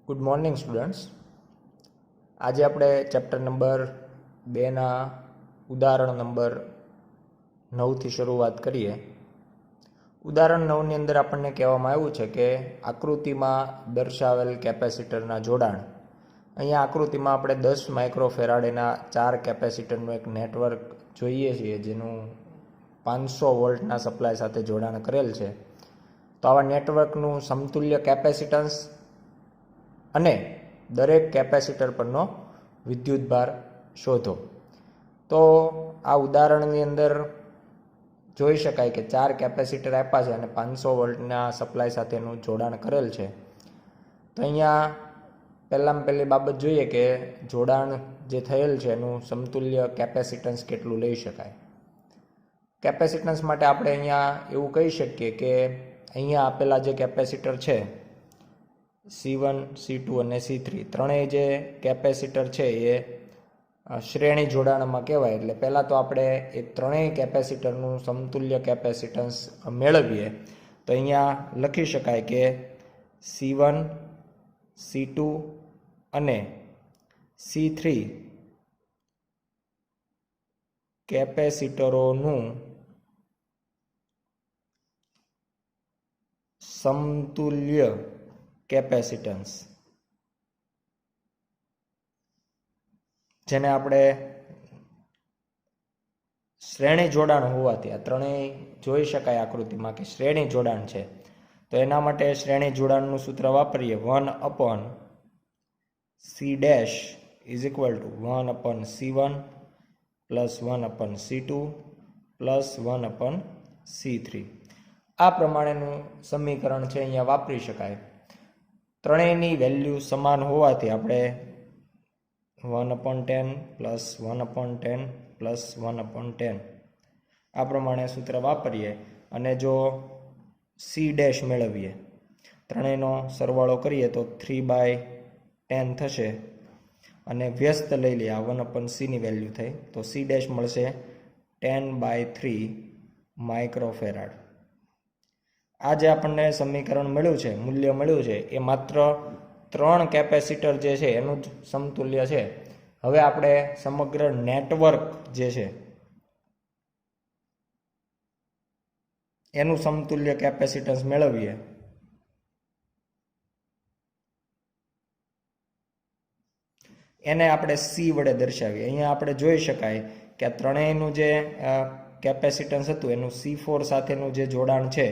Good morning students. આજે આપણે chapter number 2ના ઉદાહરણ નંબર 9થી શરૂઆત કરીએ. ઉદાહરણ 9ની અંદર આપણને કહેવામાં આવ્યું છે કે આકૃતિમાં દર્શાવેલ કેપેસિટરના જોડાણ. અહીંયા આકૃતિમાં આપણે 10 માઇક્રોફેરાડેના 4 કેપેસિટરનું એક નેટવર્ક જોઈએ છીએ, જેનું 500 વોલ્ટના સપ્લાય સાથે જોડાણ કરેલ છે. તો આવા નેટવર્કનું સમતુલ્ય કેપેસિટન્સ અને દરેક કેપેસિટર પરનો વિદ્યુતભાર શોધો. તો આ ઉદાહરણની અંદર જોઈ શકાય કે 4 કેપેસિટર આપ્યા છે અને 500 વોલ્ટના સપ્લાય સાથેનું જોડાણ કરેલ છે. તો અહીંયા પહેલી બાબત જોઈએ કે જોડાણ જે થયેલ છે એનું સમતુલ્ય કેપેસિટન્સ કેટલું લઈ શકાય. કેપેસિટન્સ માટે આપણે અહીંયા એવું કહી શકીએ કે અહીંયા આપેલા જે કેપેસિટર છે C1, C2 અને C3, ત્રણેય જે કેપેસિટર છે એ શ્રેણી જોડાણમાં કહેવાય. એટલે પહેલાં તો આપણે એ ત્રણેય કેપેસિટરનું સમતુલ્ય કેપેસિટન્સ મેળવીએ. તો અહીંયા લખી શકાય કે C1, C2 અને C3 કેપેસિટરોનું સમતુલ્ય કેપેસિટન્સ, જેને આપણે શ્રેણી જોડાણ હોવાથી આ ત્રણેય જોઈ શકાય આકૃતિમાં કે શ્રેણી જોડાણ છે. તો એના માટે શ્રેણી જોડાણનું સૂત્ર વાપરીએ. 1/C' is equal two 1/C1 plus 1/C2 plus 1/C3. આ પ્રમાણેનું સમીકરણ છે અહીંયા વાપરી શકાય. ત્રણેયની વેલ્યુ સમાન હોવાથી આપણે 1/10 પ્લસ 1/10 પ્લસ 1/10 આ પ્રમાણે સૂત્ર વાપરીએ અને જો C' મેળવીએ, ત્રણેયનો સરવાળો કરીએ તો 3/10 થશે અને વ્યસ્ત લઈ લઈએ, આ 1/Cની વેલ્યુ થઈ તો C' મળશે 10/3 માઇક્રોફેરાડ. આ જે આપણને સમીકરણ મળ્યું છે, મૂલ્ય મળ્યું છે, એ માત્ર 3 કેપેસિટર જે છે એનું જ સમતુલ્ય છે. હવે આપણે સમગ્ર નેટવર્ક જે છે એનું સમતુલ્ય કેપેસિટન્સ મેળવીએ. એને આપણે C વડે દર્શાવીએ. અહીંયા આપણે જોઈ શકાય કે આ ત્રણેયનું જે કેપેસિટન્સ હતું એનું C4 સાથેનું જે જોડાણ છે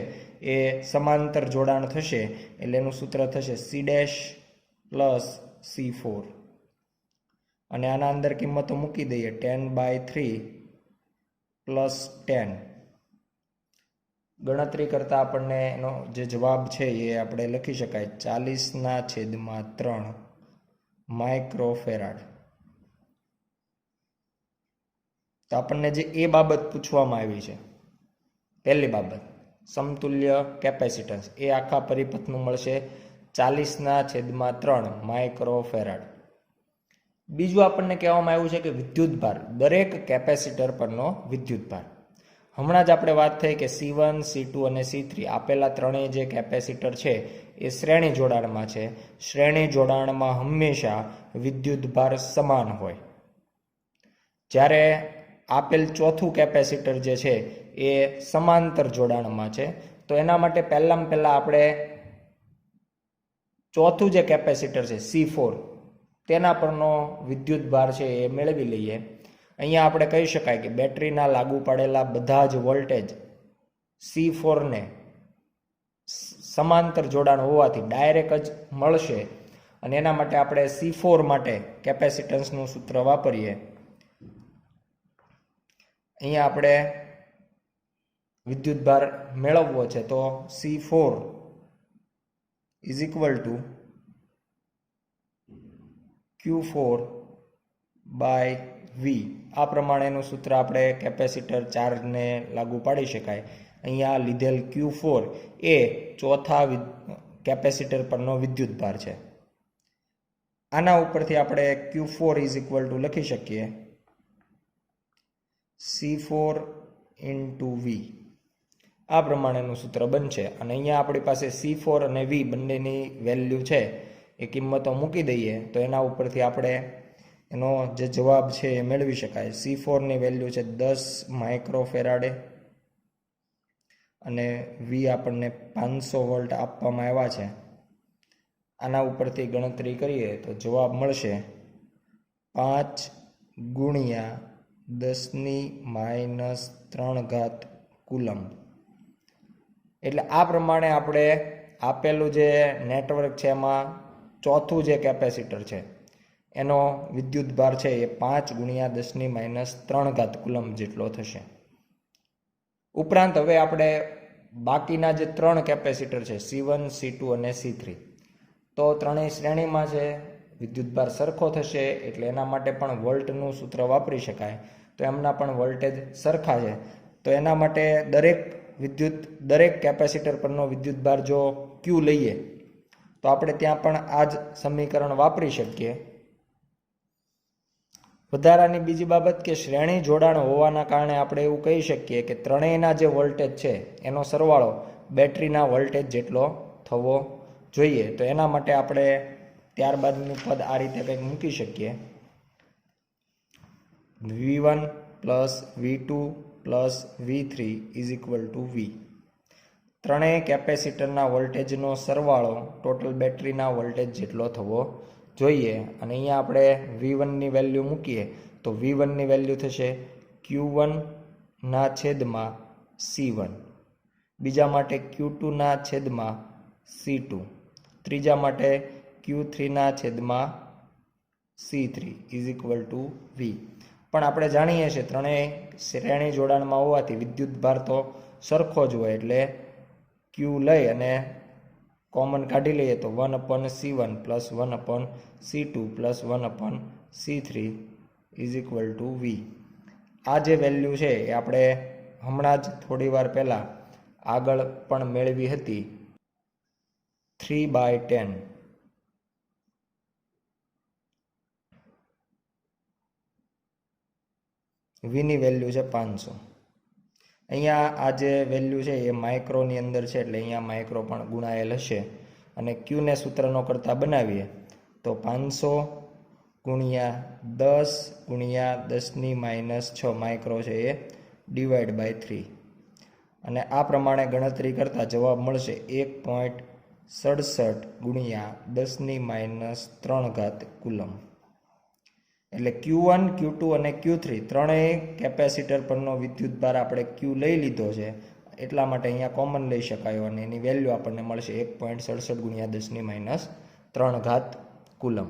એ સમાંતર જોડાણ થશે. એટલે એનું સૂત્ર થશે C' પ્લસ C4 અને આના અંદર કિંમતો મૂકી દઈએ. 10/3 પ્લસ 10 ગણતરી કરતાં આપણને એનો જે જવાબ છે એ આપણે લખી શકાય 40/3 માઇક્રોફેરાડ. તો આપણને જે એ બાબત પૂછવામાં આવી છે, પહેલી બાબત સમતુલ્ય કેપેસિટન્સ, એ આખા પરિપથનું મળશે 40/3 માઇક્રોફેરાડ. બીજું આપણને કહેવામાં આવ્યું છે કે વિદ્યુતભાર, દરેક કેપેસિટર પરનો વિદ્યુતભાર. હમણાં જ આપણે વાત થઈ કે C1, C2 અને C3 આપેલા ત્રણેય જે કેપેસિટર છે એ શ્રેણી જોડાણમાં છે. શ્રેણી જોડાણમાં હંમેશા વિદ્યુતભાર સમાન હોય. જ્યારે આપેલ ચોથું કેપેસિટર જે છે એ સમાંતર જોડાણમાં છે. તો એના માટે પહેલાં આપણે ચોથું જે કેપેસિટર છે C4, તેના પરનો વિદ્યુતભાર છે એ મેળવી લઈએ. અહીંયા આપણે કહી શકાય કે બેટરીના લાગુ પાડેલા બધા જ વોલ્ટેજ C4ને સમાંતર જોડાણ હોવાથી ડાયરેક્ટ જ મળશે અને એના માટે આપણે C4 માટે કેપેસિટન્સનું સૂત્ર વાપરીએ. અહીંયા આપણે વિદ્યુતભાર મેળવવો છે તો C4 is equal two Q4/V. આ પ્રમાણેનું સૂત્ર આપણે કેપેસિટર 4ને લાગુ પાડી શકાય. અહીંયા લીધેલ Q4 એ ચોથા કેપેસિટર પરનો વિદ્યુતભાર છે. આના ઉપરથી આપણે Q4 ઇઝ ઇક્વલ ટુ લખી શકીએ C4 ઇન્ટુ V. આ પ્રમાણેનું સૂત્ર બનશે અને અહીંયા આપણી પાસે C4 અને V બંનેની વેલ્યુ છે એ કિંમતો મૂકી દઈએ તો એના ઉપરથી આપણે એનો જે જવાબ છે એ મેળવી શકાય. C4ની વેલ્યુ છે 10 માઇક્રોફેરાડે અને V આપણને 500 વોલ્ટ આપવામાં આવ્યા છે. આના ઉપરથી ગણતરી કરીએ તો જવાબ મળશે 5 ગુણ્યા 10⁻³ કુલમ. એટલે આ પ્રમાણે આપણે આપેલું જે નેટવર્ક છે એમાં ચોથું જે કેપેસિટર છે એનો વિદ્યુતભાર છે એ 5 ગુણ્યા 10⁻³ કુલમ જેટલો થશે. ઉપરાંત હવે આપણે બાકીના જે 3 કેપેસિટર છે C1, C2 અને C3, તો ત્રણેય શ્રેણીમાં છે, વિદ્યુતભાર સરખો થશે એટલે એના માટે પણ વોલ્ટનું સૂત્ર વાપરી શકાય. તો એમના પણ વોલ્ટેજ સરખા છે, તો એના માટે દરેક કેપેસિટર પરનો વિદ્યુતભાર જો Q લઈએ તો આપણે ત્યાં પણ આ જ સમીકરણ વાપરી શકીએ. વધારાની બીજી બાબત કે શ્રેણી જોડાણ હોવાના કારણે આપણે એવું કહી શકીએ કે ત્રણેયના જે વોલ્ટેજ છે એનો સરવાળો બેટરીના વોલ્ટેજ જેટલો થવો જોઈએ. તો એના માટે આપણે ત્યારબાદનું પદ આ રીતે કંઈક મૂકી શકીએ. V1 plus V2 plus V3 is equal to V. ત્રણેય કેપેસિટરના વોલ્ટેજનો સરવાળો ટોટલ બેટરીના વોલ્ટેજ જેટલો થવો જોઈએ. અને અહીંયા આપણે V1ની વેલ્યુ મૂકીએ તો V1ની વેલ્યુ થશે Q1/C1, બીજા માટે Q2/C2, ત્રીજા માટે Q3/C3 is equal to V. પણ આપણે જાણીએ છીએ ત્રણેય શ્રેણી જોડાણમાં હોવાથી વિદ્યુતભાર તો સરખો જ હોય એટલે Q લઈ અને કોમન કાઢી લઈએ તો 1/C1 plus 1/C2 plus 1/C3 is equal to V. આ જે વેલ્યુ છે એ આપણે હમણાં જ થોડી વાર પહેલાં આગળ પણ મેળવી હતી 3/10. Vની વેલ્યુ છે 500. અહીંયા આ જે વેલ્યુ છે એ માઇક્રોની અંદર છે એટલે અહીંયા માઇક્રો પણ ગુણાયેલ હશે. અને Qને સૂત્રનો કરતાં બનાવીએ તો 500 ગુણ્યા 10 ગુણ્યા 10⁻⁶ માઇક્રો છે એ ડિવાઈડ બાય 3. અને આ પ્રમાણે ગણતરી કરતાં જવાબ મળશે 1.67 ગુણ્યા 10⁻³ કુલમ. એટલે Q1, Q2 અને Q3 ત્રણેય કેપેસિટર પરનો વિદ્યુતભાર આપણે Q લઈ લીધો છે એટલા માટે અહીંયા કોમન લઈ શકાયો અને એની વેલ્યુ આપણને મળશે 1.67 ગુણ્યા 10⁻³ કુલમ.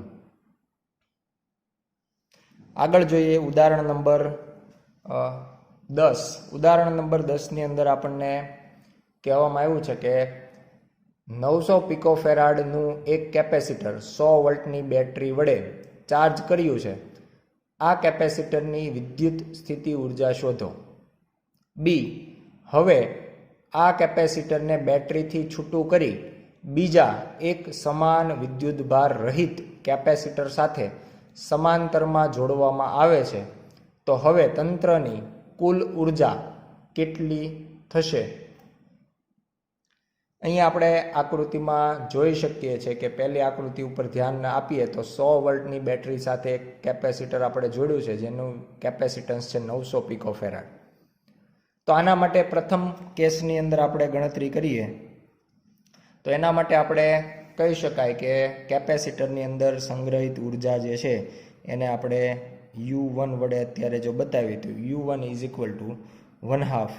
આગળ જોઈએ ઉદાહરણ નંબર 10. ઉદાહરણ નંબર 10ની અંદર આપણને કહેવામાં આવ્યું છે કે 900 પિકોફેરાડનું એક કેપેસિટર 100 વોલ્ટની બેટરી વડે ચાર્જ કર્યું છે. આ કેપેસિટરની વિદ્યુત સ્થિતિ ઉર્જા શોધો. બી. હવે આ કેપેસિટરને બેટરીથી છૂટું કરી બીજા એક સમાન વિદ્યુતભાર રહિત કેપેસિટર સાથે સમાંતરમાં જોડવામાં આવે છે તો હવે તંત્રની કુલ ઉર્જા કેટલી થશે? અહીંયા આપણે આકૃતિમાં જોઈ શકીએ છીએ કે પહેલી આકૃતિ ઉપર ધ્યાન આપીએ તો 100 વોલ્ટની બેટરી સાથે એક કેપેસિટર આપણે જોડ્યું છે જેનું કેપેસિટન્સ છે 900 પિકોફેરાડ. તો આના માટે પ્રથમ કેસની અંદર આપણે ગણતરી કરીએ તો એના માટે આપણે કહી શકાય કે કેપેસિટરની અંદર સંગ્રહિત ઉર્જા જે છે એને આપણે U1 વડે અત્યારે જો બતાવીએ તો U1 is equal two 1/2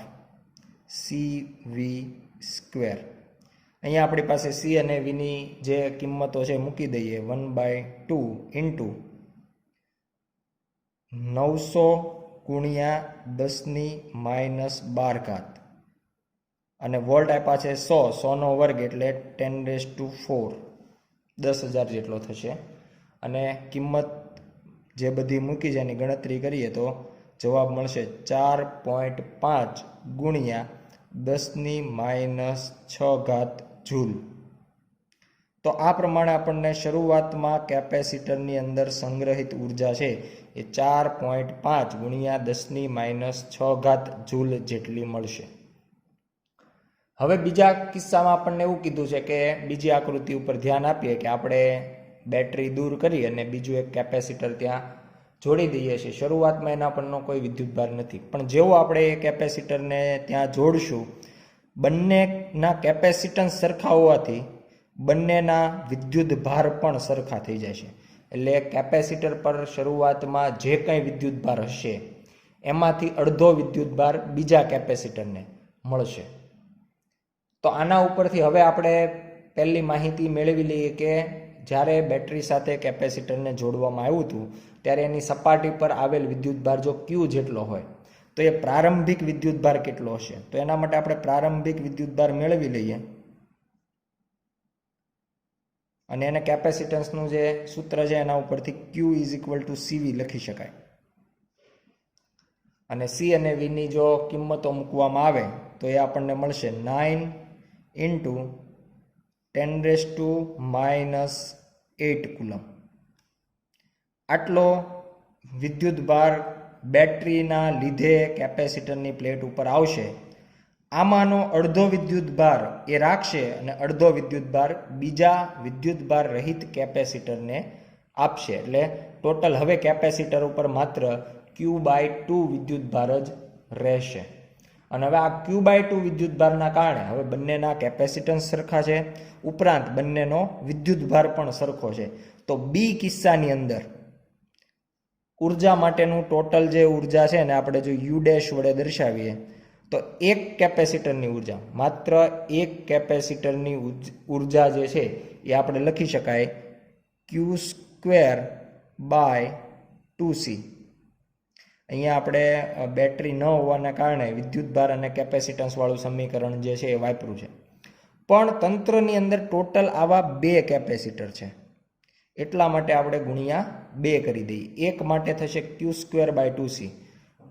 CV². અહીંયા આપણી પાસે C અને Vની જે કિંમતો છે મૂકી દઈએ 1/2 ઇન્ટુ 900 ગુણ્યા 10⁻12 અને વોલ્ટ આપ્યા છે 100નો વર્ગ એટલે 10⁴ 10,000 જેટલો થશે. અને કિંમત જે બધી મૂકી છે એની ગણતરી કરીએ તો જવાબ મળશે 4.5 ગુણ્યા 10⁻⁶ જૂલ. તો આ પ્રમાણે આપણને શરૂઆતમાં કેપેસિટરની અંદર સંગ્રહિત ઉર્જા છે એ 4.5 ગુણ્યા 10⁻⁶ જૂલ જેટલી મળશે. હવે બીજા કિસ્સામાં આપણને એવું કીધું છે કે બીજી આકૃતિ ઉપર ધ્યાન આપીએ કે આપણે બેટરી દૂર કરી અને બીજું એક કેપેસિટર ત્યાં જોડી દઈએ છીએ. શરૂઆતમાં એના પરનો કોઈ વિદ્યુતભાર નથી, પણ જેવો આપણે એ કેપેસિટરને ત્યાં જોડશું, બંનેના કેપેસિટન્સ સરખા હોવાથી બંનેના વિદ્યુતભાર પણ સરખા થઈ જશે. એટલે કેપેસિટર પર શરૂઆતમાં જે કંઈ વિદ્યુતભાર હશે એમાંથી અડધો વિદ્યુતભાર બીજા કેપેસિટરને મળશે. તો આના ઉપરથી હવે આપણે પહેલી માહિતી મેળવી લઈએ કે જ્યારે બેટરી સાથે કેપેસિટરને જોડવામાં આવ્યું હતું ત્યારે એની સપાટી પર આવેલ વિદ્યુતભાર જો Q જેટલો હોય તો એ પ્રારંભિક વિદ્યુતભાર કેટલો હશે. તો એના માટે આપણે પ્રારંભિક વિદ્યુતભાર મેળવી લઈએ અને એને કેપેસિટન્સનું જે સૂત્ર છે એના ઉપરથી Q = CV લખી શકાય. અને C અને V ની જો કિંમતો મૂકવામાં આવે તો એ આપણને મળશે 9 × 10⁻⁸ કુલમ. આટલો વિદ્યુતભાર બેટરીના લીધે કેપેસિટરની પ્લેટ ઉપર આવશે. આમાંનો અડધો વિદ્યુતભાર એ રાખશે અને અડધો વિદ્યુતભાર બીજા વિદ્યુતભાર રહિત કેપેસિટરને આપશે. એટલે ટોટલ હવે કેપેસિટર ઉપર માત્ર Q/2 વિદ્યુતભાર જ રહેશે. અને હવે આ Q/2 વિદ્યુતભારના કારણે હવે બંનેના કેપેસિટન્સ સરખા છે, ઉપરાંત બંનેનો વિદ્યુતભાર પણ સરખો છે. તો બી કિસ્સાની અંદર ઉર્જા માટેનું ટોટલ જે ઉર્જા છે ને આપણે જો U' વડે દર્શાવીએ તો એક કેપેસિટરની ઉર્જા, માત્ર એક કેપેસિટરની ઉર્જા જે છે એ આપણે લખી શકાય Q²/2C. અહીંયા આપણે બેટરી ન હોવાના કારણે વિદ્યુતભાર અને કેપેસિટન્સ વાળું સમીકરણ જે છે એ વાપર્યું છે. પણ તંત્રની અંદર ટોટલ આવા બે કેપેસિટર છે એટલા માટે આપણે ગુણ્યા 2 કરી દઈએ. એક માટે થશે Q²/2C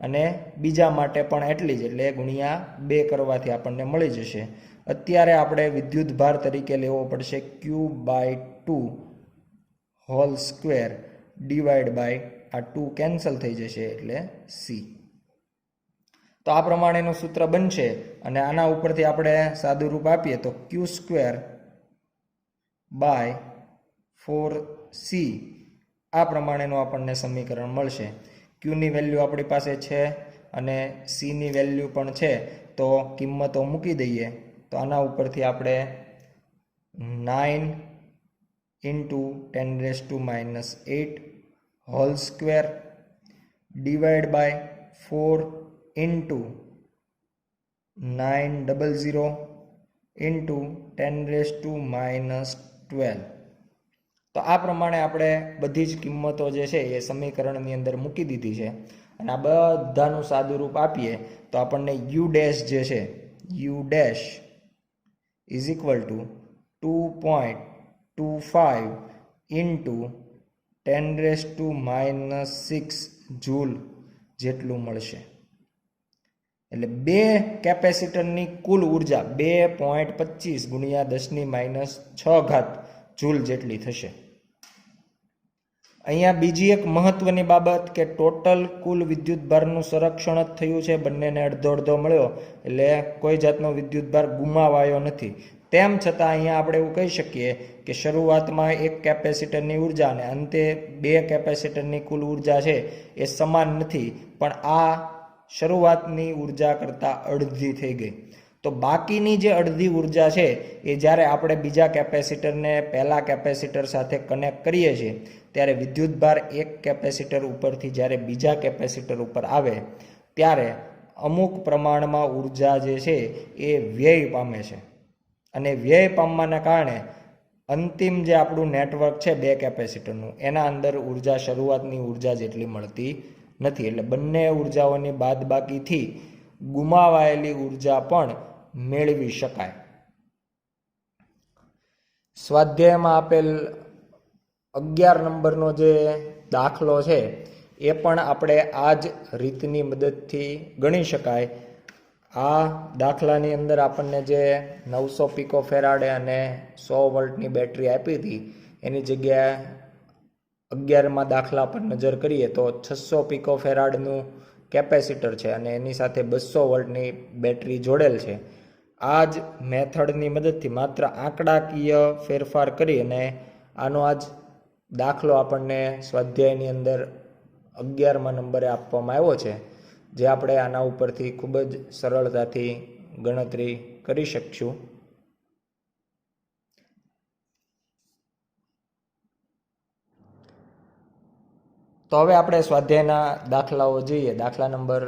અને બીજા માટે પણ એટલી જ, એટલે ગુણ્યા 2 કરવાથી આપણને મળી જશે. અત્યારે આપણે વિદ્યુતભાર તરીકે લેવો પડશે Q/2² આ 2 કેન્સલ થઈ જશે એટલે C. તો આ પ્રમાણેનું સૂત્ર બનશે અને આના ઉપરથી આપણે સાદું રૂપ આપીએ તો Q²/4C આ પ્રમાણેનું આપણને સમીકરણ મળશે. Qની વેલ્યુ આપણી પાસે છે અને Cની વેલ્યુ પણ છે, તો કિંમતો મૂકી દઈએ તો આના ઉપરથી આપણે 9 × 10⁻⁸ હોલ સ્ક્વેર ડિવાઈડ બાય 4 × 900 × 10⁻12. તો આ પ્રમાણે આપણે બધી જ કિંમતો જે છે એ સમીકરણની અંદર મૂકી દીધી છે અને આ બધાનું સાદું રૂપ આપીએ તો આપણને U' જે છે U' = 2.25 × 10⁻6 જૂલ જેટલું મળશે. એટલે બે કેપેસિટરની કુલ ઉર્જા 2.25 × 10⁻6 જૂલ જેટલી થશે. અહીંયા બીજી એક મહત્વની બાબત કે ટોટલ કુલ વિદ્યુતભારનું સંરક્ષણ જ થયું છે, બંનેને અડધો અડધો મળ્યો એટલે કોઈ જાતનો વિદ્યુતભાર ગુમાવાયો નથી. તેમ છતાં અહીંયા આપણે એવું કહી શકીએ કે શરૂઆતમાં એક કેપેસિટરની ઉર્જા અને અંતે બે કેપેસિટરની કુલ ઉર્જા છે એ સમાન નથી, પણ આ શરૂઆતની ઉર્જા કરતાં અડધી થઈ ગઈ. તો બાકીની જે અડધી ઉર્જા છે એ જ્યારે આપણે બીજા કેપેસિટરને પહેલા કેપેસિટર સાથે કનેક્ટ કરીએ છીએ ત્યારે વિદ્યુતભાર એક કેપેસિટર ઉપરથી જ્યારે બીજા કેપેસિટર ઉપર આવે ત્યારે અમુક પ્રમાણમાં ઉર્જા જે છે એ વ્યય પામે છે અને વ્યય પામવાના કારણે અંતિમ જે આપણું નેટવર્ક છે બે કેપેસિટરનું એના અંદર ઉર્જા શરૂઆતની ઉર્જા જેટલી મળતી નથી. એટલે બંને ઉર્જાઓની બાદબાકીથી ગુમાવાયેલી ઉર્જા પણ મેળવી શકાય. સ્વાધ્યાયમાં આપેલ 11 નંબરનો જે દાખલો છે એ પણ આપણે આ જ રીતની મદદથી ગણી શકાય. આ દાખલાની અંદર આપણને જે 900 પિકોફેરાડે અને 100 વોલ્ટની બેટરી આપી હતી એની જગ્યાએ 11માં દાખલા પર નજર કરીએ તો 600 પિકોફેરાડનું કેપેસિટર છે અને એની સાથે 200 વોલ્ટની બેટરી જોડેલ છે આ જ મેથડની મદદથી માત્ર આંકડાકીય ફેરફાર કરી અને આનો આજ દાખલો આપણને સ્વાધ્યાયની અંદર 11મા નંબરે આપવામાં આવ્યો છે, જે આપણે આના ઉપરથી ખૂબ જ સરળતાથી ગણતરી કરી શકશું. તો હવે આપણે સ્વાધ્યાયના દાખલાઓ જોઈએ. દાખલા નંબર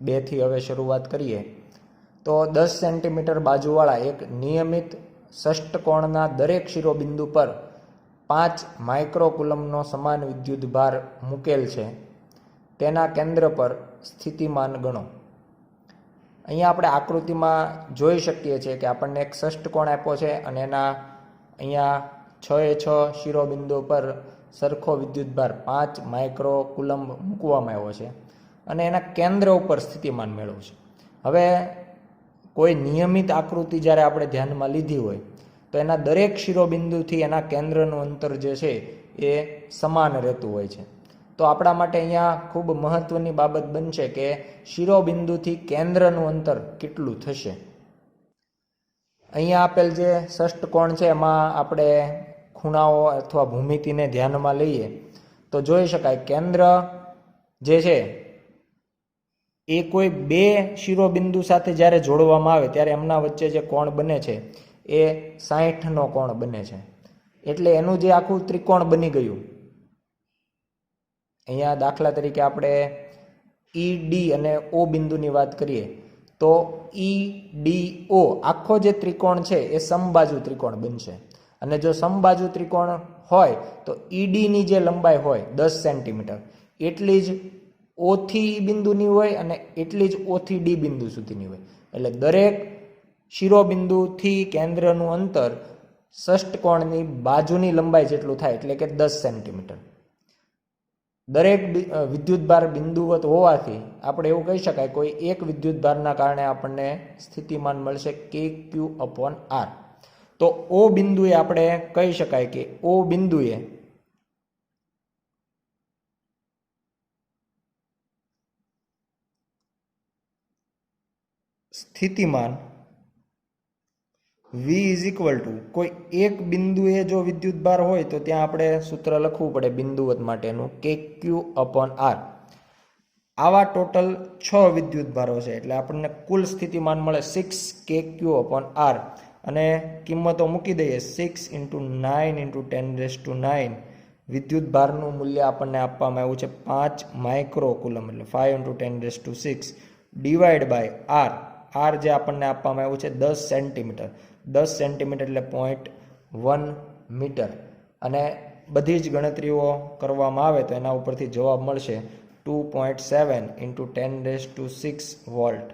2 થી હવે શરૂઆત કરીએ. તો 10 સેન્ટીમીટર બાજુવાળા એક નિયમિત ષષ્ટકોણના દરેક શિરોબિંદુ પર 5 માઇક્રોકુલમનો સમાન વિદ્યુતભાર મૂકેલ છે. તેના કેન્દ્ર પર સ્થિતિમાન ગણો. અહીંયા આપણે આકૃતિમાં જોઈ શકીએ છીએ કે આપણને એક ષષ્ટકોણ આપ્યો છે અને એના અહીંયા 6 શિરોબિંદુ પર સરખો વિદ્યુતભાર 5 માઇક્રોકુલમ મૂકવામાં આવ્યો છે અને એના કેન્દ્ર ઉપર સ્થિતિમાન મેળવ્યું છે. હવે કોઈ નિયમિત આકૃતિ જ્યારે આપણે ધ્યાનમાં લીધી હોય તો એના દરેક શિરોબિંદુથી એના કેન્દ્રનું અંતર જે છે એ સમાન રહેતું હોય છે. તો આપણા માટે અહીંયા ખૂબ મહત્વની બાબત બનશે કે શિરોબિંદુથી કેન્દ્રનું અંતર કેટલું થશે. અહીંયા આપેલ જે ષષ્ટકોણ છે એમાં આપણે ખૂણાઓ અથવા ભૂમિતિને ધ્યાનમાં લઈએ તો જોઈ શકાય કેન્દ્ર જે છે એ કોઈ બે શિરોબિંદુ સાથે જ્યારે જોડવામાં આવે ત્યારે એમના વચ્ચે જે કોણ બને છે એ 60નો કોણ બને છે. એટલે એનું જે આખું ત્રિકોણ બની ગયું. અહીંયા દાખલા તરીકે આપણે ED અને O બિંદુની વાત કરીએ તો EDO આખો જે ત્રિકોણ છે એ સમબાજુ ત્રિકોણ બનશે. અને જો સમબાજુ ત્રિકોણ હોય તો EDની જે લંબાઈ હોય 10 સેન્ટીમીટર એટલી જ O થી E બિંદુની હોય અને એટલી જ O થી D બિંદુ સુધીની હોય. એટલે દરેક શિરોબિંદુથી કેન્દ્રનું અંતર ષષ્ટકોણની બાજુની લંબાઈ જેટલું થાય, એટલે કે 10 સેન્ટીમીટર. દરેક વિદ્યુતભાર બિંદુવત હોવાથી આપણે એવું કહી શકાય કોઈ એક વિદ્યુતભારના કારણે આપણને સ્થિતિમાન મળશે KQ/R. તો O બિંદુએ આપણે કહી શકાય કે O બિંદુએ સ્થિતિમાન V કોઈ એક બિંદુએ જો વિદ્યુતભાર હોય તો ત્યાં આપણે સૂત્ર લખવું પડે બિંદુવત માટેનું KQ/R. આવા ટોટલ 6 વિદ્યુતભારો છે એટલે આપણને કુલ સ્થિતિમાન મળે 6 KQ/R અને કિંમતો મૂકી દઈએ 6 × 9 × 10⁹ વિદ્યુતભારનું મૂલ્ય આપણને આપવામાં આવ્યું છે 5 માઇક્રોકુલમ એટલે 5 × 10⁶ ડિવાઈડ બાય R જે આપણને આપવામાં આવ્યું છે 10 સેન્ટીમીટર. 10 સેન્ટીમીટર એટલે 0.1 મીટર. અને બધી જ ગણતરીઓ કરવામાં આવે તો એના ઉપરથી જવાબ મળશે 2.7 × 10⁶ વોલ્ટ.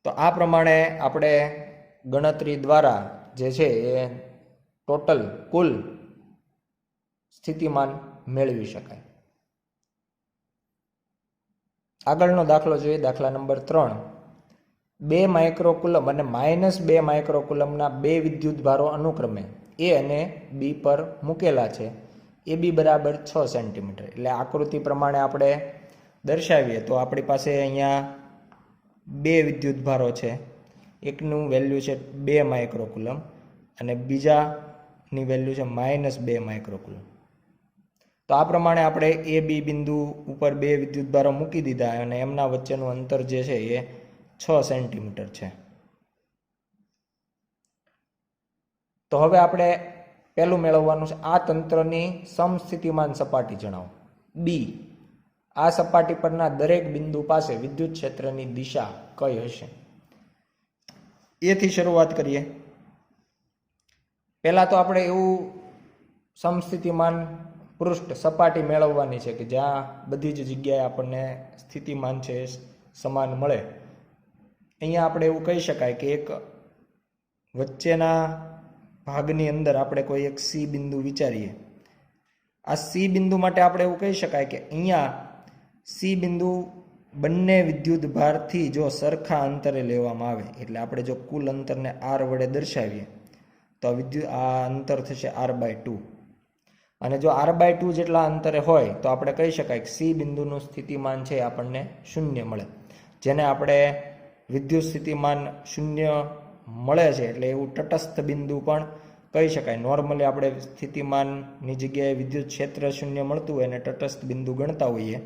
તો આ પ્રમાણે આપણે ગણતરી દ્વારા જે છે એ ટોટલ કુલ સ્થિતિમાન મેળવી શકાય. આગળનો દાખલો જોઈએ. દાખલા નંબર 3. 2 માઇક્રોકુલમ અને -2 માઇક્રોકુલમના બે વિદ્યુતભારો અનુક્રમે A અને B પર મૂકેલા છે. AB બરાબર 6 સેન્ટીમીટર. એટલે આકૃતિ પ્રમાણે આપણે દર્શાવીએ તો આપણી પાસે અહીંયા બે વિદ્યુતભારો છે. એકનું વેલ્યુ છે 2 માઇક્રોકુલમ અને બીજાની વેલ્યુ છે -2 માઇક્રોકુલમ. તો આ પ્રમાણે આપણે AB બિંદુ ઉપર બે વિદ્યુતભારો મૂકી દીધા અને એમના વચ્ચેનું અંતર જે છે એ 6 સેન્ટીમીટર છે. તો હવે આપણે પહેલું મેળવવાનું છે આ તંત્રની સમસ્થિતિમાન સપાટી જણાવો. B. આ સપાટી પરના દરેક બિંદુ પાસે વિદ્યુત ક્ષેત્રની દિશા કઈ હશે? A થી શરૂઆત કરીએ. પહેલા તો આપણે એવું સમસ્થિતિમાન પૃષ્ઠ સપાટી મેળવવાની છે કે જ્યાં બધી જ જગ્યાએ આપણને સ્થિતિમાન છે સમાન મળે. અહીંયા આપણે એવું કહી શકાય કે એક વચ્ચેના ભાગની અંદર આપણે કોઈ એક C બિંદુ વિચારીએ. આ C બિંદુ માટે આપણે એવું કહી શકાય કે અહીંયા C બિંદુ બંને વિદ્યુતભારથી જો સરખા અંતરે લેવામાં આવે એટલે આપણે જો કુલ અંતરને R વડે દર્શાવીએ તો આ અંતર થશે R/2. અને જો R/2 જેટલા અંતરે હોય તો આપણે કહી શકાય કે C બિંદુનું સ્થિતિમાન છે આપણને 0 મળે. જેને આપણે વિદ્યુત સ્થિતિમાન શૂન્ય મળે છે એટલે એવું તટસ્થ બિંદુ પણ કહી શકાય. નોર્મલી આપણે સ્થિતિમાનની જગ્યાએ વિદ્યુત ક્ષેત્ર શૂન્ય મળતું હોય અને તટસ્થ બિંદુ ગણતા હોઈએ,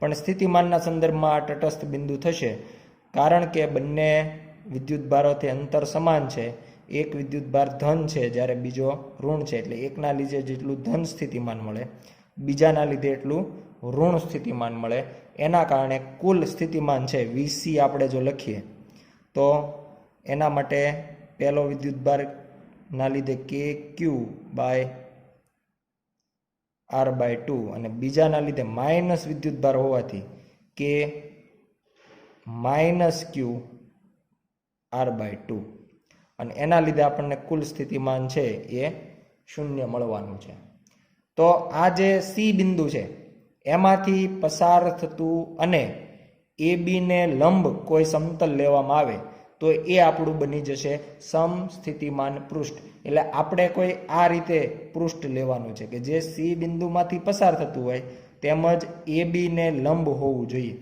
પણ સ્થિતિમાનના સંદર્ભમાં આ તટસ્થ બિંદુ થશે કારણ કે બંને વિદ્યુતભારોથી અંતર સમાન છે. એક વિદ્યુતભાર ધન છે જ્યારે બીજો ઋણ છે, એટલે એકના લીધે જેટલું ધન સ્થિતિમાન મળે બીજાના લીધે એટલું ઋણ સ્થિતિમાન મળે. એના કારણે કુલ સ્થિતિમાન છે VC આપણે જો લખીએ તો એના માટે પહેલો વિદ્યુતભારના લીધે KQ બાય R/2 અને બીજાના લીધે માઇનસ વિદ્યુતભાર હોવાથી K - Q R/2 અને એના લીધે આપણને કુલ સ્થિતિમાન છે એ શૂન્ય મળવાનું છે. તો આ જે C બિંદુ છે એમાંથી પસાર થતું અને AB ને લંબ કોઈ સમતલ લેવામાં આવે તો એ આપણું બની જશે સમસ્થિતિમાન પૃષ્ઠ. એટલે આપણે કોઈ આ રીતે પૃષ્ઠ લેવાનું છે કે જે C બિંદુમાંથી પસાર થતું હોય તેમજ AB ને લંબ હોવું જોઈએ.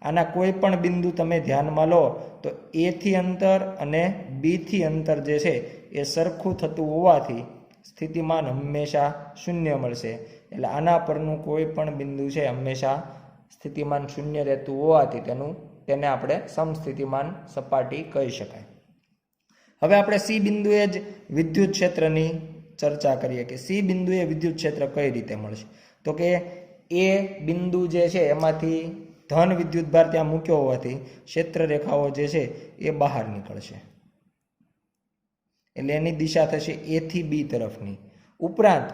આના કોઈ પણ બિંદુ તમે ધ્યાનમાં લો તો A થી અંતર અને B થી અંતર જે છે એ સરખું થતું હોવાથી સ્થિતિમાન હંમેશા શૂન્ય મળશે. એટલે આના પરનું કોઈ પણ બિંદુ છે હંમેશા સ્થિતિમાન શૂન્ય રહેતું હોવાથી તેને આપણે સમસ્થિતિમાન સપાટી કહી શકાય. હવે આપણે C બિંદુએ જ વિદ્યુત ક્ષેત્રની ચર્ચા કરીએ કે C બિંદુએ વિદ્યુત ક્ષેત્ર કઈ રીતે મળશે. તો કે એ બિંદુ જે છે એમાંથી ધન વિદ્યુતભાર ત્યાં મૂક્યો હોવાથી ક્ષેત્ર રેખાઓ જે છે એ બહાર નીકળશે, એટલે એની દિશા થશે A થી B તરફની. ઉપરાંત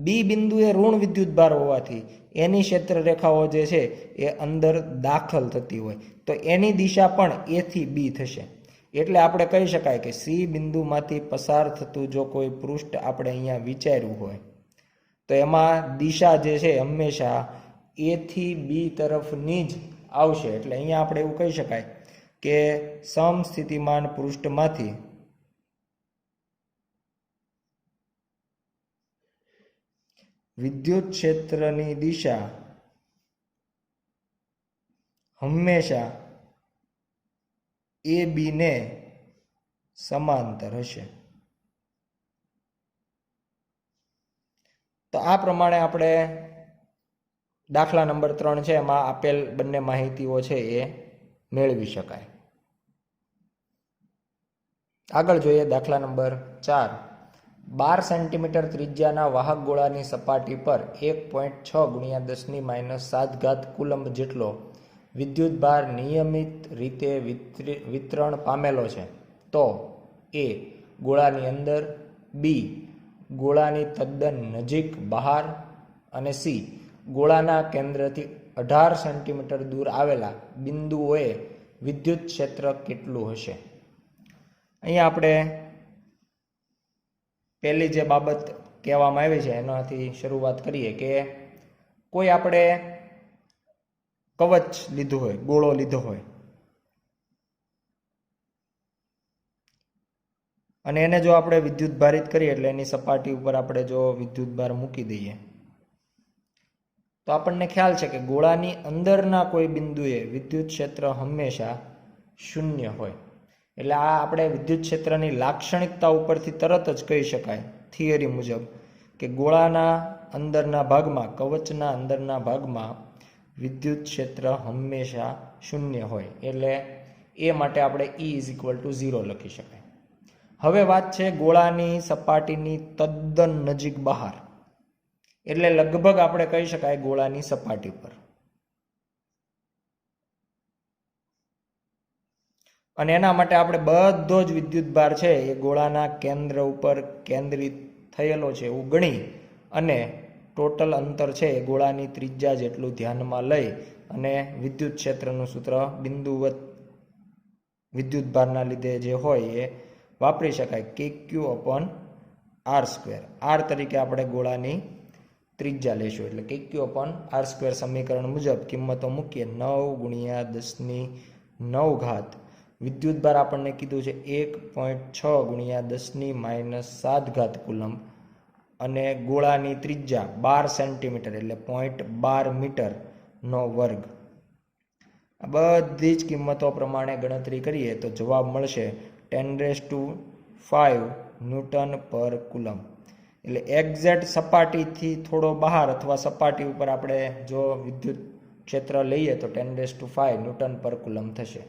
B બિંદુએ ઋણ વિદ્યુતભાર હોવાથી એની ક્ષેત્ર રેખાઓ જે છે એ અંદર દાખલ થતી હોય તો એની દિશા પણ A થી B થશે. એટલે આપણે કહી શકાય કે C બિંદુમાંથી પસાર થતું જો કોઈ પૃષ્ઠ આપણે અહીંયા વિચાર્યું હોય તો એમાં દિશા જે છે હંમેશા A થી B તરફની જ આવશે. એટલે અહીંયા આપણે એવું કહી શકાય કે સમસ્થિતિમાન પૃષ્ઠમાંથી વિદ્યુત ક્ષેત્રની દિશા હંમેશા AB ને સમાંતર હશે. તો આ પ્રમાણે આપણે દાખલા નંબર 3 છે એમાં આપેલ બંને માહિતીઓ છે એ મેળવી શકાય. આગળ જોઈએ દાખલા નંબર 4. 12 સેન્ટીમીટર ત્રિજ્યાના વાહક ગોળાની સપાટી પર 1.6 × 10⁻⁷ કુલંબ જેટલો વિદ્યુતભાર નિયમિત રીતે વિતરણ પામેલો છે તો A. ગોળાની અંદર, B. ગોળાની તદ્દન નજીક બહાર અને C. ગોળાના કેન્દ્રથી 18 સેન્ટીમીટર દૂર આવેલા બિંદુઓએ વિદ્યુત ક્ષેત્ર કેટલું હશે. અહીંયા આપણે પહેલી જે બાબત કહેવામાં આવી છે એનાથી શરૂઆત કરીએ કે કોઈ આપણે કવચ લીધું હોય, ગોળો લીધો હોય અને એને જો આપણે વિદ્યુત ભારિત કરીએ એટલે એની સપાટી ઉપર આપણે જો વિદ્યુત ભાર મૂકી દઈએ તો આપણને ખ્યાલ છે કે ગોળાની અંદરના કોઈ બિંદુએ વિદ્યુત ક્ષેત્ર હંમેશા શૂન્ય હોય. એટલે આ આપણે વિદ્યુત ક્ષેત્રની લાક્ષણિકતા ઉપરથી તરત જ કહી શકાય થિયરી મુજબ કે ગોળાના અંદરના ભાગમાં, કવચના અંદરના ભાગમાં વિદ્યુત ક્ષેત્ર હંમેશા શૂન્ય હોય. એટલે એ માટે આપણે E = 0 લખી શકાય. હવે વાત છે ગોળાની સપાટીની તદ્દન નજીક બહાર, એટલે લગભગ આપણે કહી શકાય ગોળાની સપાટી પર. અને એના માટે આપણે બધો જ વિદ્યુતભાર છે એ ગોળાના કેન્દ્ર ઉપર કેન્દ્રિત થયેલો છે એવું ગણી અને ટોટલ અંતર છે એ ગોળાની ત્રિજ્યા જેટલું ધ્યાનમાં લઈ અને વિદ્યુત ક્ષેત્રનું સૂત્ર બિંદુવત વિદ્યુતભારના લીધે જે હોય એ વાપરી શકાય. KQ/R². R તરીકે આપણે ગોળાની ત્રિજ્યા લેશું એટલે KQ/R² સમીકરણ મુજબ કિંમતો મૂકીએ. 9 × 10⁹ વિદ્યુતભાર આપણને કીધું છે 1.6 × 10⁻⁷ કુલંબ અને ગોળાની ત્રિજ્યા 12 સેન્ટીમીટર એટલે 0.12 મીટરનો વર્ગ. આ બધી જ કિંમતો પ્રમાણે ગણતરી કરીએ તો જવાબ મળશે 10⁵ ન્યૂટન પર કુલમ. એટલે એક્ઝેક્ટ સપાટીથી થોડો બહાર અથવા સપાટી ઉપર આપણે જો વિદ્યુત ક્ષેત્ર લઈએ તો 10⁵ ન્યૂટન પર કુલમ થશે.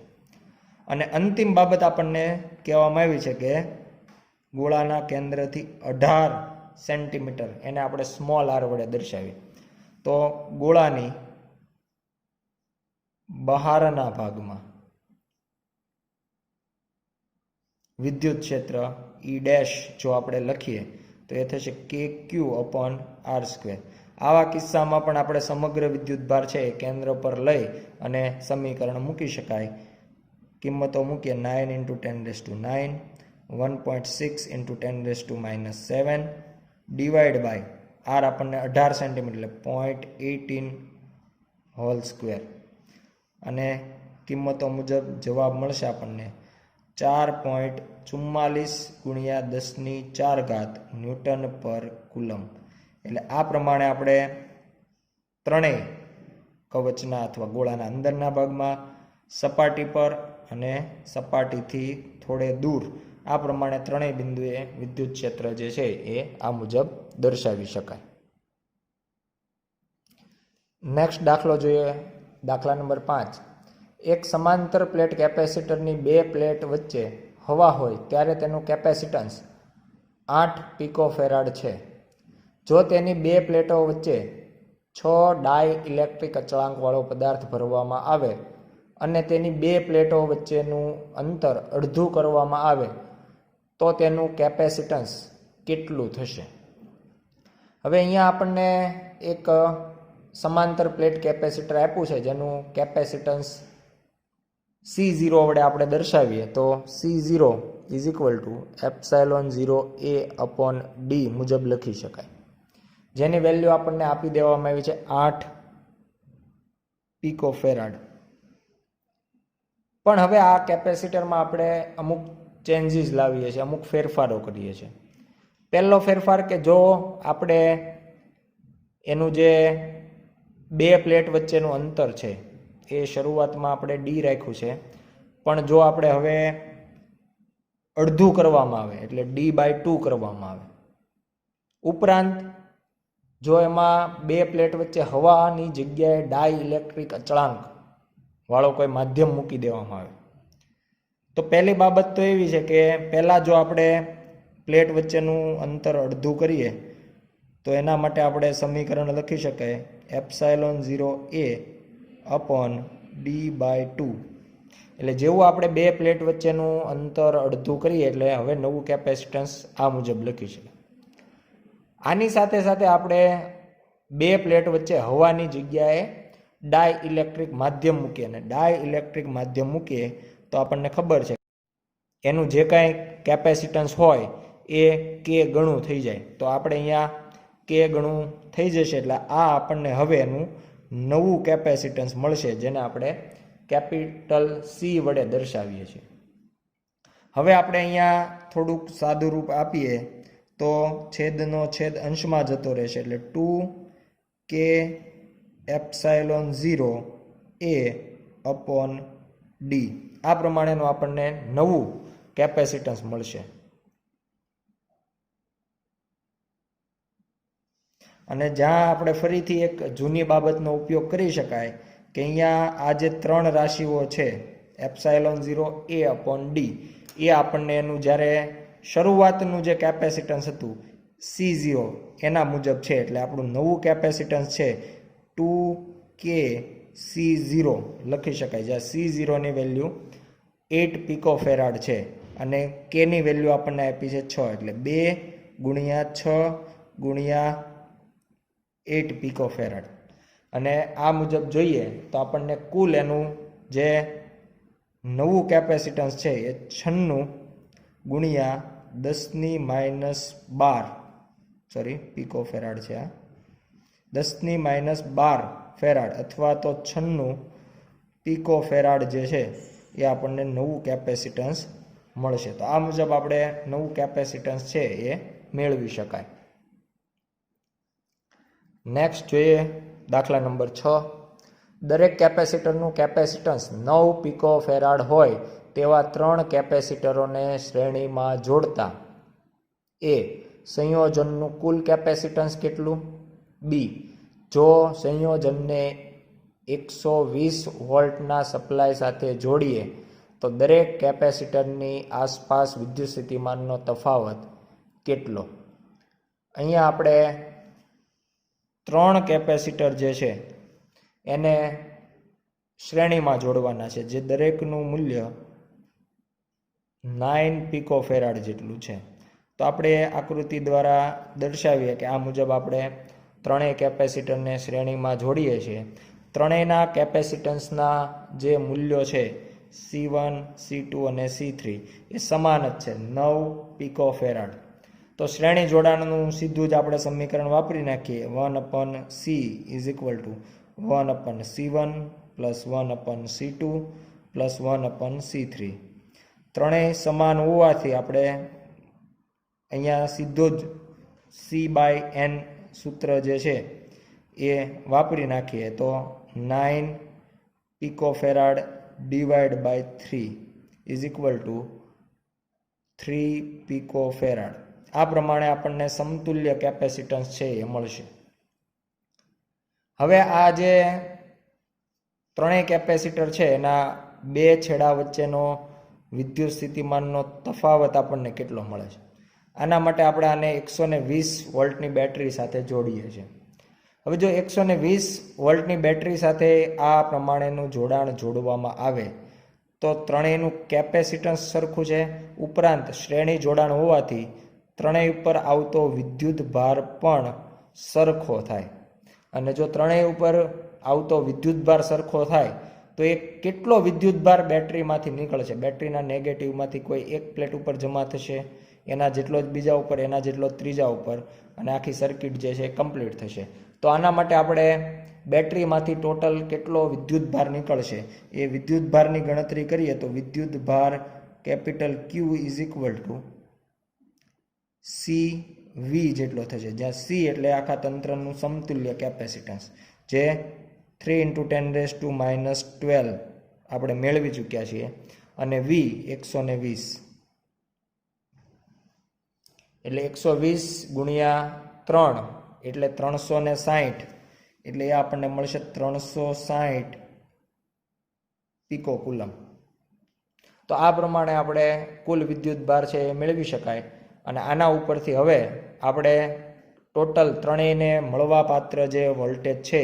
અને અંતિમ બાબત આપણને કહેવામાં આવી છે કે ગોળાના કેન્દ્રથી 18 સેન્ટીમીટર, એને આપણે સ્મોલ આર વડે દર્શાવીએ તો ગોળાની બહારના ભાગમાં વિદ્યુત ક્ષેત્ર E' જો આપણે લખીએ તો એ થશે KQ/r². આવા કિસ્સામાં પણ આપણે સમગ્ર વિદ્યુતભાર છે એ કેન્દ્ર પર લઈ અને સમીકરણ મૂકી શકાય. કિંમતો મૂકીએ 9 × 10⁹, 1.6 × 10⁻⁷ ડિવાઈડ બાય આર આપણને 18 સેન્ટીમીટર એટલે 0.18 અને કિંમતો મુજબ જવાબ મળશે આપણને 4.44 × 10⁴ ન્યૂટન પર કુલમ. એટલે આ પ્રમાણે આપણે ત્રણેય કવચના અથવા ગોળાના અંદરના ભાગમાં, સપાટી પર અને સપાટીથી થોડે દૂર, આ પ્રમાણે ત્રણેય બિંદુએ વિદ્યુત ક્ષેત્ર જે છે એ આ મુજબ દર્શાવી શકાય. નેક્સ્ટ દાખલો જોઈએ. દાખલા નંબર 5. એક સમાંતર પ્લેટ કેપેસિટરની બે પ્લેટ વચ્ચે હવા હોય ત્યારે તેનું કેપેસિટન્સ 8 પિકોફેરાડ છે. જો તેની બે પ્લેટો વચ્ચે 6 ડાય ઇલેક્ટ્રિક અચળાંકવાળો પદાર્થ ભરવામાં આવે અને તેની બે પ્લેટો વચ્ચેનું અંતર અડધું કરવામાં આવે તો તેનું કેપેસિટન્સ કેટલું થશે? હવે અહીંયા આપણને એક સમાંતર પ્લેટ કેપેસિટર આપ્યું છે જેનું કેપેસિટન્સ C0 વડે આપણે દર્શાવીએ તો C0 = ε0A/d મુજબ લખી શકાય, જેની વેલ્યુ આપણને આપી દેવામાં આવી છે 8 પિકોફેરાડ. પણ હવે આ કેપેસિટરમાં આપણે અમુક ચેન્જીસ લાવીએ છીએ, અમુક ફેરફારો કરીએ છીએ. પહેલો ફેરફાર કે જો આપણે એનું જે બે પ્લેટ વચ્ચેનું અંતર છે એ શરૂઆતમાં આપણે d રાખ્યું છે, પણ જો આપણે હવે અડધું કરવામાં આવે એટલે d/2 કરવામાં આવે, ઉપરાંત જો એમાં બે પ્લેટ વચ્ચે હવાની જગ્યાએ ડાય ઇલેક્ટ્રિક અચળાંક વાળો કોઈ માધ્યમ મૂકી દેવામાં આવે તો પહેલી બાબત તો એવી છે કે પહેલાં જો આપણે પ્લેટ વચ્ચેનું અંતર અડધું કરીએ તો એના માટે આપણે સમીકરણ લખી શકાય ε0A/d/2. એટલે જેવું આપણે બે પ્લેટ વચ્ચેનું અંતર અડધું કરીએ એટલે હવે નવું કેપેસિટન્સ આ મુજબ લખી શકાય. આની સાથે સાથે આપણે બે પ્લેટ વચ્ચે હવાની જગ્યાએ ડાય ઇલેક્ટ્રિક માધ્યમ મૂકીએ, અને ડાય ઇલેક્ટ્રિક માધ્યમ મૂકીએ તો આપણને ખબર છે એનું જે કાંઈ કેપેસિટન્સ હોય એ k ગણું થઈ જાય. તો આપણે અહીંયા k ગણું થઈ જશે એટલે આ આપણને હવે એનું નવું કેપેસિટન્સ મળશે, જેને આપણે કેપિટલ C વડે દર્શાવીએ છીએ. હવે આપણે અહીંયા થોડુંક સાદું રૂપ આપીએ તો છેદનો છેદ અંશમાં જતો રહેશે એટલે 2k ε0A/d. આ પ્રમાણેનું આપણને નવું કેપેસિટન્સ મળશે. અને જ્યાં આપણે ફરીથી એક જૂની બાબતનો ઉપયોગ કરી શકાય કે અહીંયા આ જે ત્રણ રાશિઓ છે ε0A/d એ આપણને એનું જ્યારે શરૂઆતનું જે કેપેસિટન્સ હતું C0 એના મુજબ છે, એટલે આપણું નવું કેપેસિટન્સ છે 2k C0 લખી શકાય, જ્યાં C0ની વેલ્યુ 8 પિકોફેરાડ છે અને k ની વેલ્યુ આપણને આપી છે 6, એટલે 2 × 6 × 8 પિકોફેરાડ. અને આ મુજબ જોઈએ તો આપણને કુલ એનું જે નવું કેપેસિટન્સ છે એ 96 × પિકોફેરાડ છે, આ 10⁻12 ફેરાડ અથવા તો 96 પિકોફેરાડ જે છે એ આપણને નવું કેપેસિટન્સ મળશે. તો આ મુજબ આપણે નવું કેપેસિટન્સ છે એ મેળવી શકાય. નેક્સ્ટ જોઈએ દાખલા નંબર 6. દરેક કેપેસિટરનું કેપેસિટન્સ 9 પીકો ફેરાડ હોય તેવા 3 કેપેસિટરોને શ્રેણીમાં જોડતા એ સંયોજનનું કુલ કેપેસિટન્સ કેટલું? બી, જો સંયોજનને 120 વોલ્ટના સપ્લાય સાથે જોડીએ તો દરેક કેપેસિટરની આસપાસ વિદ્યુત સ્થિતિમાનનો તફાવત કેટલો? અહીંયા આપણે 3 કેપેસિટર જે છે એને શ્રેણીમાં જોડવાના છે, જે દરેકનું મૂલ્ય 9 પીકો ફેરાડ જેટલું છે. તો આપણે આકૃતિ દ્વારા દર્શાવીએ કે આ મુજબ આપણે ત્રણેય કેપેસિટરને શ્રેણીમાં જોડીએ છીએ. ત્રણેયના કેપેસિટન્સના જે મૂલ્યો છે C1, C2 અને C3 એ સમાન જ છે, 9 પીકો ફેરાડ. તો શ્રેણી જોડાણનું સીધું જ આપણે સમીકરણ વાપરી નાખીએ. 1/C is equal two 1/C1 plus 1/C2 plus 1/C3. ત્રણેય સમાન હોવાથી આપણે અહીંયા સીધો જ C/N સૂત્ર જે છે એ વાપરી નાખીએ તો 9 pico farad divide by 3 is equal to 3 pico farad. આ પ્રમાણે આપણને સમતુલ્ય કેપેસિટન્સ છે એ મળશે. હવે આ જે ત્રણેય કેપેસિટર છે એના બે છેડા વચ્ચેનો વિદ્યુત સ્થિતિમાનનો તફાવત આપણને કેટલો મળે છે? આના માટે આપણે આને 120 વોલ્ટની બેટરી સાથે જોડીએ છીએ. હવે જો 120 વોલ્ટની બેટરી સાથે આ પ્રમાણેનું જોડાણ જોડવામાં આવે તો ત્રણેયનું કેપેસિટન્સ સરખું છે, ઉપરાંત શ્રેણી જોડાણ હોવાથી ત્રણેય ઉપર આવતો વિદ્યુત ભાર પણ સરખો થાય. અને જો ત્રણેય ઉપર આવતો વિદ્યુત ભાર સરખો થાય તો એ કેટલો વિદ્યુત ભાર બેટરીમાંથી નીકળશે? બેટરીના નેગેટિવમાંથી કોઈ એક પ્લેટ ઉપર જમા થશે, એના જેટલો જ બીજા ઉપર, એના જેટલો જ ત્રીજા ઉપર, અને આખી સર્કિટ જે છે એ કમ્પ્લીટ થશે. તો આના માટે આપણે બેટરીમાંથી ટોટલ કેટલો વિદ્યુત ભાર નીકળશે એ વિદ્યુત ભારની ગણતરી કરીએ તો વિદ્યુત ભાર capital Q is equal two CV જેટલો થશે, જ્યાં C એટલે આખા તંત્રનું સમતુલ્ય કેપેસિટન્સ, જે 3 × 10⁻⁻12 આપણે મેળવી ચૂક્યા છીએ, અને V 120 એટલે 120 ગુણ્યા 3 એટલે 360, એટલે એ આપણને મળશે 360 પીકો કુલમ. તો આ પ્રમાણે આપણે કુલ વિદ્યુત ભાર છે એ મેળવી શકાય. અને આના ઉપરથી હવે આપણે ટોટલ ત્રણેયને મળવા પાત્ર જે વોલ્ટેજ છે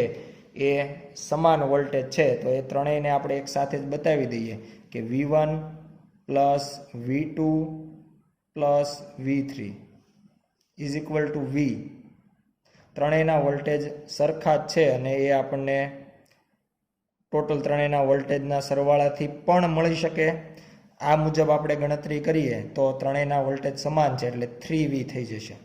એ સમાન વોલ્ટેજ છે, તો એ ત્રણેયને આપણે એક સાથે જ બતાવી દઈએ કે V1 plus V2 plus V3 is equal to V. ત્રણેયના વોલ્ટેજ સરખા જ છે અને એ આપણને ટોટલ ત્રણેયના વોલ્ટેજના સરવાળાથી પણ મળી શકે. આ મુજબ આપણે ગણતરી કરીએ તો ત્રણેયના વોલ્ટેજ સમાન છે એટલે 3V થઈ જશે,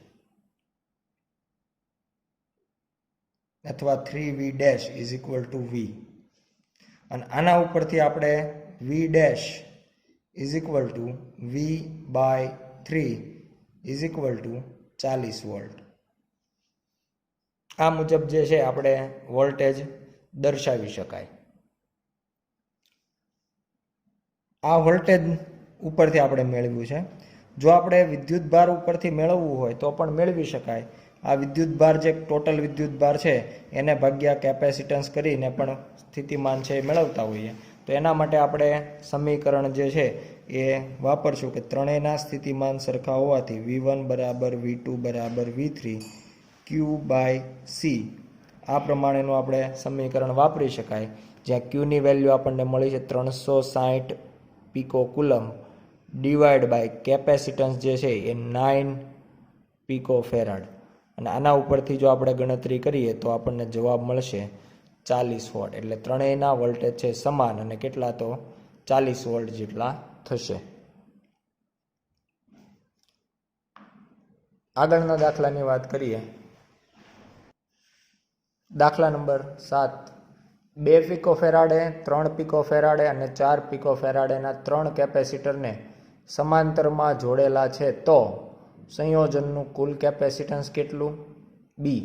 અથવા 3V dash is equal to V. અને આના ઉપરથી આપણે V dash is equal two V/3 is equal two 40 volt. આ મુજબ જે છે આપણે વોલ્ટેજ દર્શાવી શકાય. આ વોલ્ટેજ ઉપરથી આપણે મેળવ્યું છે. જો આપણે વિદ્યુત ભાર ઉપરથી મેળવવું હોય તો પણ મેળવી શકાય. આ વિદ્યુત ભાર જે ટોટલ વિદ્યુત ભાર છે એને ભાગ્યા કેપેસિટન્સ કરીને પણ સ્થિતિમાન છે એ મેળવતા હોઈએ. તો એના માટે આપણે સમીકરણ જે છે એ વાપરશું કે ત્રણેયના સ્થિતિમાન સરખા હોવાથી V1 બરાબર V2 બરાબર V3 Q/C. આ પ્રમાણેનું આપણે સમીકરણ વાપરી શકાય, જ્યાં Qની વેલ્યુ આપણને મળી છે 360 pico coulomb divide by capacitance જે છે એ 9 પીકો ફેરાડ. અને આના ઉપરથી જો આપણે ગણતરી કરીએ તો આપણને જવાબ મળશે 40 વોટ. એટલે ત્રણેયના વોલ્ટેજ છે સમાન અને કેટલા તો 40 વોલ્ટ જેટલા થશે. આગળના દાખલાની વાત કરીએ. દાખલા number 7. 2 pico faraday, 3 pico faraday અને 4 પીકો ફેરાડેના 3 કેપેસિટરને સમાંતરમાં જોડેલા છે તો સંયોજનનું કુલ કેપેસિટન્સ કેટલું? બી,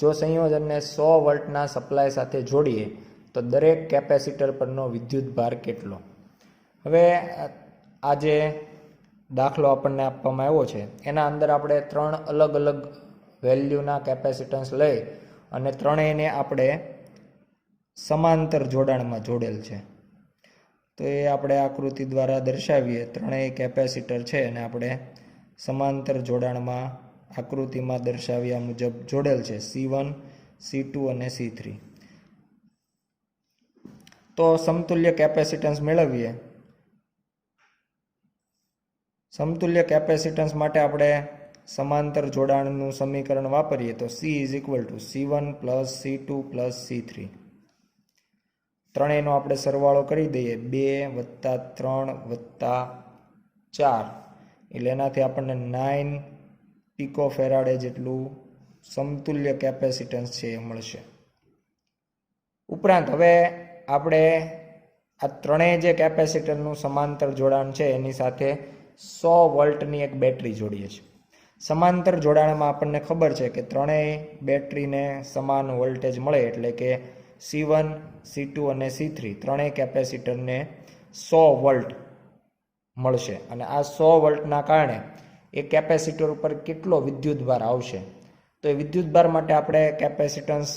જો સંયોજનને 100 વોલ્ટના સપ્લાય સાથે જોડીએ તો દરેક કેપેસિટર પરનો વિદ્યુત ભાર કેટલો? હવે આ જે દાખલો આપણને આપવામાં આવ્યો છે એના અંદર આપણે 3 અલગ અલગ વેલ્યુના કેપેસિટન્સ લઈ અને ત્રણેયને આપણે સમાંતર જોડાણમાં જોડેલ છે. તો એ આપણે આકૃતિ દ્વારા દર્શાવીએ. ત્રણેય કેપેસિટર છે અને આપણે સમાંતર જોડાણમાં આકૃતિમાં દર્શાવ્યા મુજબ જોડેલ છે, C1, C2 અને C3. તો સમતુલ્ય કેપેસિટન્સ મેળવીએ. સમતુલ્ય કેપેસિટન્સ માટે આપણે સમાંતર જોડાણનું સમીકરણ વાપરીએ તો C = C1 + C2 + C3. ત્રણેયનો આપણે સરવાળો કરી દઈએ, 2 + 3 + 4, એટલે એનાથી આપણને 9 પિકોફેરાડે જેટલું સમતુલ્ય કેપેસિટન્સ છે એ મળશે. ઉપરાંત હવે આપણે આ ત્રણેય જે કેપેસિટરનું સમાંતર જોડાણ છે એની સાથે 100 વોલ્ટની એક બેટરી જોડીએ છીએ. સમાંતર જોડાણમાં આપણને ખબર છે કે ત્રણેય બેટરીને સમાન વોલ્ટેજ મળે, એટલે કે C1, C2 અને C3 ત્રણેય કેપેસિટરને 100 વોલ્ટ મળશે. અને આ 100 વોલ્ટના કારણે એ કેપેસિટર ઉપર કેટલો વિદ્યુતભાર આવશે? તો એ વિદ્યુતભાર માટે આપણે કેપેસિટન્સ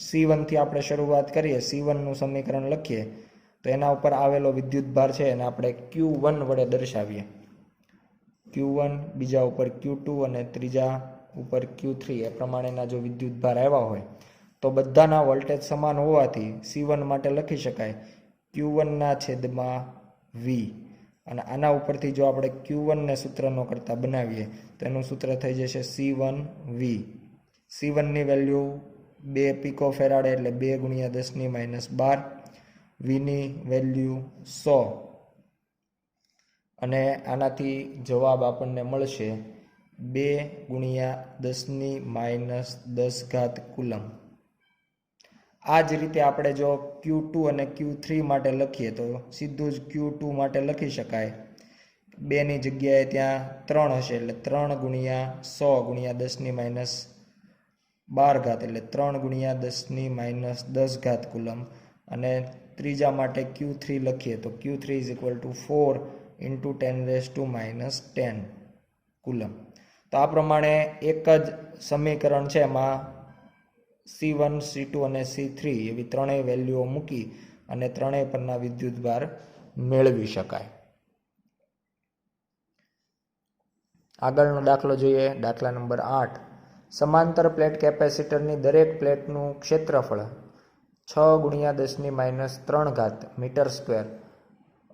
C1 થી આપણે શરૂઆત કરીએ. C1નું સમીકરણ લખીએ તો એના ઉપર આવેલો વિદ્યુતભાર છે એને આપણે Q1 વડે દર્શાવીએ. Q1, બીજા ઉપર Q2 અને ત્રીજા ઉપર Q3 એ પ્રમાણેના જો વિદ્યુતભાર આવ્યા હોય તો બધાના વોલ્ટેજ સમાન હોવાથી C1 માટે લખી શકાય Q1/V. અને આના ઉપરથી જો આપણે Q1ને સૂત્રનો કરતા બનાવીએ તો એનું સૂત્ર થઈ જશે C1V. C1ની વેલ્યુ 2 પિકોફેરાડે એટલે 2 × 10⁻12, Vની વેલ્યુ 100, અને આનાથી જવાબ આપણને મળશે 2 × 10⁻10 કુલમ. આ જ રીતે આપણે જો Q2 અને Q3 માટે લખીએ તો સીધું જ Q2 માટે લખી શકાય. 2ની જગ્યાએ ત્યાં 3 હશે એટલે 3 × 100 × 10⁻12 એટલે 3 × 10⁻10 કુલમ. અને ત્રીજા માટે Q3 લખીએ તો Q3 = 4 × 10⁻10 કુલમ. તો આ પ્રમાણે એક જ સમીકરણ છે એમાં C1, C2 અને C3 એવી ત્રણેય વેલ્યુઓ મૂકી અને ત્રણેય પરના વિદ્યુતભાર મેળવી શકાય. આગળનો દાખલો જોઈએ. દાખલા નંબર 8. સમાંતર પ્લેટ કેપેસિટરની દરેક પ્લેટનું ક્ષેત્રફળ 6 × 10⁻³ મીટર²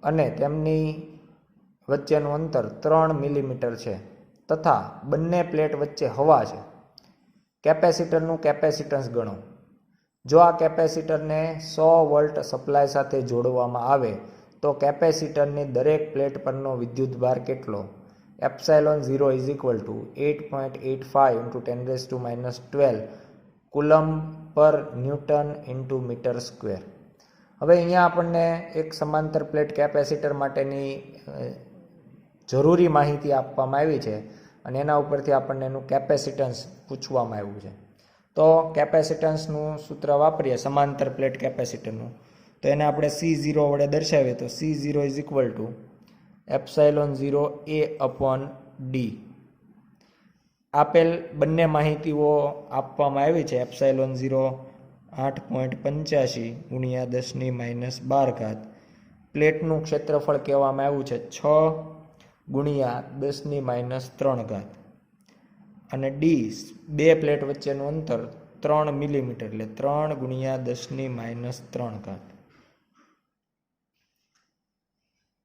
અને તેમની વચ્ચેનું અંતર 3 મિલીમીટર છે તથા બંને પ્લેટ વચ્ચે હવા છે. કેપેસિટરનું કેપેસિટન્સ ગણો. જો આ કેપેસિટરને 100 વોલ્ટ સપ્લાય સાથે જોડવામાં આવે તો કેપેસિટરની દરેક પ્લેટ પરનો વિદ્યુતભાર કેટલો? ε0 = 8.85 × 10⁻12 કુલમ પર ન્યૂટન × મીટર². હવે અહીંયા આપણને એક સમાંતર પ્લેટ કેપેસિટર માટેની જરૂરી માહિતી આપવામાં આવી છે અને એના ઉપરથી આપણને એનું કેપેસિટન્સ પૂછવામાં આવ્યું છે. તો કેપેસિટન્સનું સૂત્ર વાપરીએ સમાંતર પ્લેટ કેપેસિટરનું, તો એને આપણે C0 વડે દર્શાવીએ તો C0 = ε0A/d. આપેલ બંને માહિતીઓ આપવામાં આવી છે. ε0 8.85 × 10⁻12, પ્લેટનું ક્ષેત્રફળ કહેવામાં આવ્યું છે 6 × 10⁻³ અને d બે પ્લેટ વચ્ચેનું અંતર 3 મિલીમીટર એટલે 3 × 10⁻³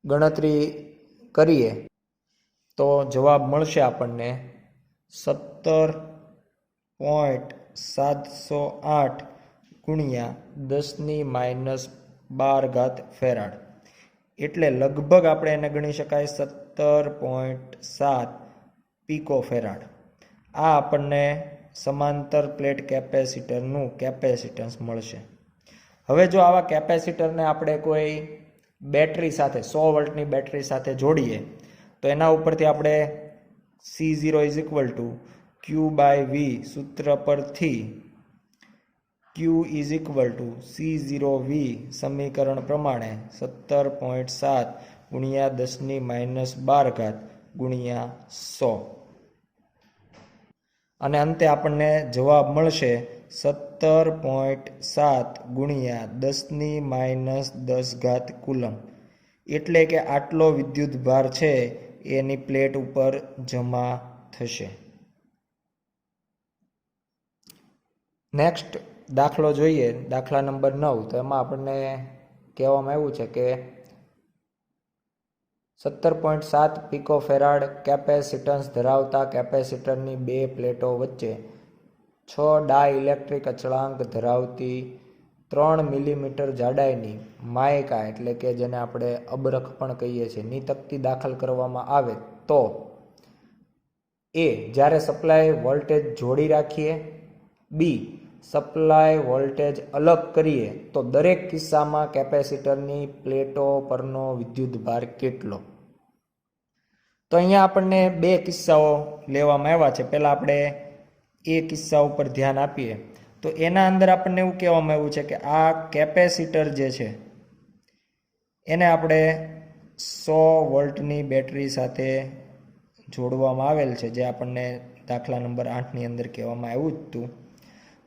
ગણતરી કરીએ તો જવાબ મળશે આપણને 17.708 × 10⁻12 ફેરાડ. એટલે લગભગ આપણે એને ગણી શકાય 17.7 પિકોફેરાડ. આ આપણને સમાંતર પ્લેટ કેપેસિટરનું કેપેસિટન્સ મળશે. હવે જો આવા કેપેસિટરને આપણે કોઈ બેટરી સાથે 100 વોલ્ટની બેટરી સાથે જોડીએ તો એના ઉપરથી આપણે C0 = Q/V સૂત્ર પરથી ક્યુ ઇઝ ઇક્વલ ટુ C0V સમીકરણ પ્રમાણે 17.7 ગુણ્યા 10⁻12 ગુણ્યા 100 અને અંતે આપણને જવાબ મળશે 17.7 ગુણ્યા 10⁻10 કુલમ, એટલે કે આટલો વિદ્યુત ભાર છે એની પ્લેટ ઉપર જમા થશે. નેક્સ્ટ દાખલો જોઈએ, દાખલા નંબર 9. તો એમાં આપણને કહેવામાં આવ્યું છે કે 17.7 પિકોફેરાડ કેપેસિટન્સ ધરાવતા કેપેસિટરની બે પ્લેટો વચ્ચે 6 ડાઇલેક્ટ્રિક અચળાંક ધરાવતી 3 મિલીમીટર જાડાઈની માયકા, એટલે કે જેને આપણે અબરખ પણ કહીએ છીએ, ની તકતી દાખલ કરવામાં આવે તો એ જ્યારે સપ્લાય વોલ્ટેજ જોડી રાખીએ, બી સપ્લાય વોલ્ટેજ અલગ કરીએ તો દરેક કિસ્સામાં કેપેસિટરની પ્લેટો પરનો વિદ્યુતભાર કેટલો. તો અહીંયા આપણને બે કિસ્સાઓ લેવામાં આવ્યા છે. પહેલાં આપણે એ કિસ્સા ઉપર ધ્યાન આપીએ તો એના અંદર આપણને એવું કહેવામાં આવ્યું છે કે આ કેપેસિટર જે છે એને આપણે 100 વોલ્ટની બેટરી સાથે જોડવામાં આવેલ છે, જે આપણને દાખલા નંબર 8ની અંદર કહેવામાં આવ્યું જ હતું.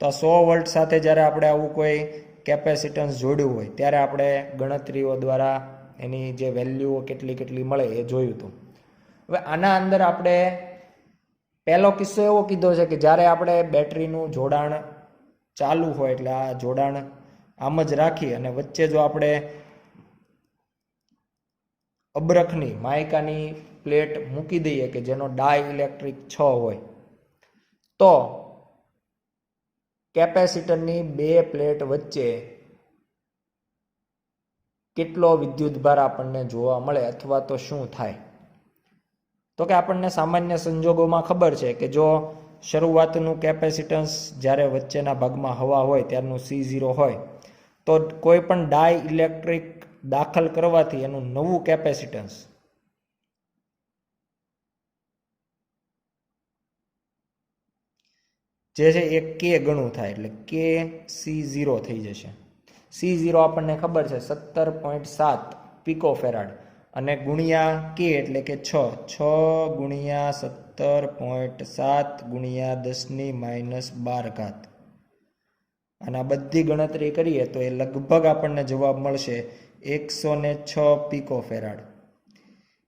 તો આ 100 વોલ્ટ સાથે જ્યારે આપણે આવું કોઈ કેપેસિટન્સ જોડ્યું હોય ત્યારે આપણે ગણતરીઓ દ્વારા એની જે વેલ્યુઓ કેટલી મળે એ જોયું હતું. હવે આના અંદર આપણે પહેલો કિસ્સો એવો કીધો છે કે જ્યારે આપણે બેટરીનું જોડાણ ચાલુ હોય, એટલે આ જોડાણ આમ જ રાખી અને વચ્ચે જો આપણે અબરખની માયકાની પ્લેટ મૂકી દઈએ કે જેનો ડાઇલેક્ટ્રિક 6 હોય, તો કેપેસિટરની બે પ્લેટ વચ્ચે કેટલો વિદ્યુતભાર આપણને જોવા મળે અથવા તો શું થાય. તો કે આપણને સામાન્ય સંજોગોમાં ખબર છે કે જો શરૂઆતનું કેપેસિટન્સ જ્યારે વચ્ચેના ભાગમાં હવા હોય ત્યારનું C0 હોય, તો કોઈ પણ ડાઇલેક્ટ્રિક દાખલ કરવાથી એનું નવું કેપેસિટન્સ જે છે એ K ગણું થાય, એટલે K C0 થઈ જશે. C0 આપણને ખબર છે 17.7 પિકોફેરાડ અને ગુણ્યા K એટલે કે 6 ગુણ્યા 17.7 ગુણ્યા 10⁻12. અને આ બધી ગણતરી કરીએ તો એ લગભગ આપણને જવાબ મળશે 106 પિકોફેરાડ.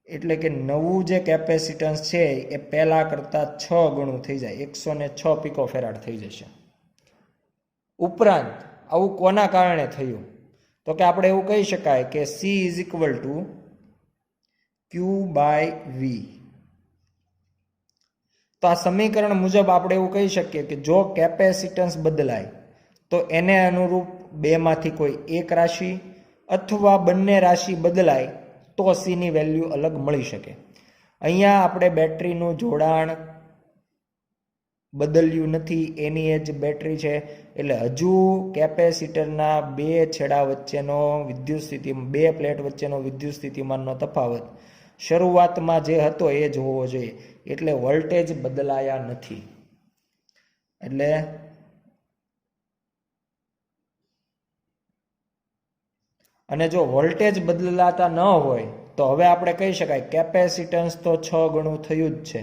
એટલે કે નવું જે કેપેસિટન્સ છે એ પહેલાં કરતાં 6 ગણું થઈ જાય, 106 પિકોફેરાડ થઈ જશે. ઉપરાંત આવું કોના કારણે થયું? તો કે આપણે એવું કહી શકાય કે C is equal two Q/V. તો આ સમીકરણ મુજબ આપણે એવું કહી શકીએ કે જો કેપેસિટન્સ બદલાય તો એને અનુરૂપ બેમાંથી કોઈ એક રાશિ અથવા બંને રાશિ બદલાય તો C ની વેલ્યુ અલગ મળી શકે. અહીંયા આપણે બેટરીનું જોડાણ બદલ્યું નથી, એની એ જ બેટરી છે, એટલે હજુ કેપેસિટરના બે છેડા વચ્ચેનો વિદ્યુત સ્થિતિ, બે પ્લેટ વચ્ચેનો વિદ્યુત સ્થિતિમાનનો તફાવત શરૂઆતમાં જે હતો એ જ હોવો જોઈએ, એટલે વોલ્ટેજ બદલાયા નથી. એટલે અને જો વોલ્ટેજ બદલાતા ન હોય તો હવે આપણે કહી શકાય કેપેસિટન્સ તો 6 ગણું થયું જ છે.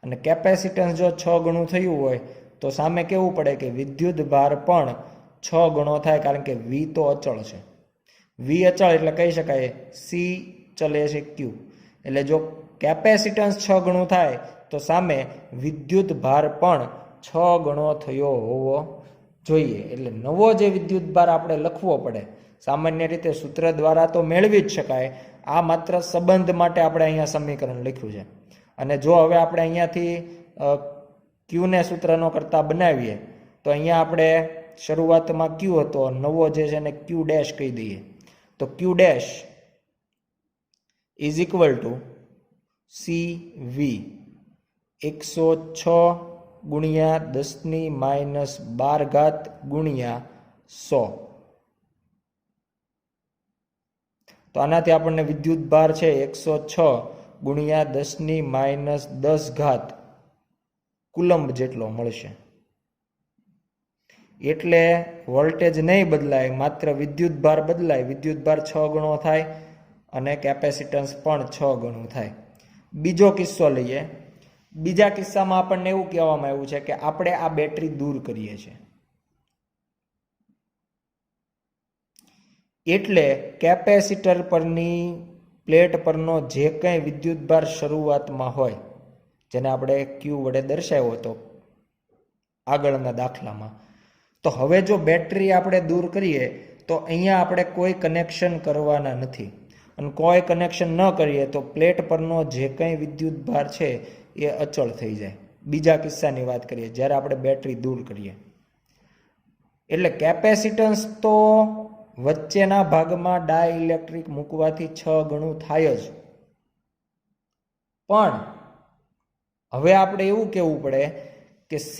અને કેપેસિટન્સ જો 6 ગણું થયું હોય તો સામે કેવું પડે કે વિદ્યુત ભાર પણ 6 ગણો થાય, કારણ કે V તો અચળ છે. V અચળ એટલે કહી શકાય C ચલે છે Q. એટલે જો કેપેસિટન્સ 6 ગણું થાય તો સામે વિદ્યુત ભાર પણ 6 ગણો થયો હોવો જોઈએ. એટલે નવો જે વિદ્યુત ભાર આપણે લખવો પડે, સામાન્ય રીતે સૂત્ર દ્વારા તો મેળવી જ શકાય, આ માત્ર સંબંધ માટે આપણે અહીંયા સમીકરણ લખ્યું છે. અને જો હવે આપણે અહીંયાથી ક્યુને સૂત્રનો કરતા બનાવીએ તો અહીંયા આપણે શરૂઆતમાં ક્યુ હતો, નવો જે છે એને ક્યુ ડેશ કહી દઈએ, તો ક્યુ dash is equal two CV 106 ગુણ્યા 10⁻12 ગુણ્યા 100. તો આનાથી આપણને વિદ્યુત ભાર છે 106 ગુણ્યા 10⁻10 કુલંબ જેટલો મળશે. એટલે વોલ્ટેજ નહીં બદલાય, માત્ર વિદ્યુતભાર બદલાય. વિદ્યુતભાર 6 ગણો થાય અને કેપેસિટન્સ પણ 6 ગણું થાય. બીજો કિસ્સો લઈએ. બીજા કિસ્સામાં આપણને એવું કહેવામાં આવ્યું છે કે આપણે આ બેટરી દૂર કરીએ છીએ, એટલે કેપેસિટર પરની પ્લેટ પરનો જે કંઈ વિદ્યુતભાર શરૂઆતમાં હોય, જેને આપણે ક્યુ વડે દર્શાવ્યો હતો આગળના દાખલામાં, તો હવે જો બેટરી આપણે દૂર કરીએ તો અહીંયા આપણે કોઈ કનેક્શન કરવાના નથી, અને કોઈ કનેક્શન ન કરીએ તો પ્લેટ પરનો જે કંઈ વિદ્યુતભાર છે એ અચળ થઈ જાય. બીજા કિસ્સાની વાત કરીએ જ્યારે આપણે બેટરી દૂર કરીએ, એટલે કેપેસિટન્સ તો વચ્ચેના ભાગમાં ડાઇલેક્ટ્રિક મૂકવાથી 6 ગણું થાય જ, પણ હવે આપણે એવું કહેવું પડે કે C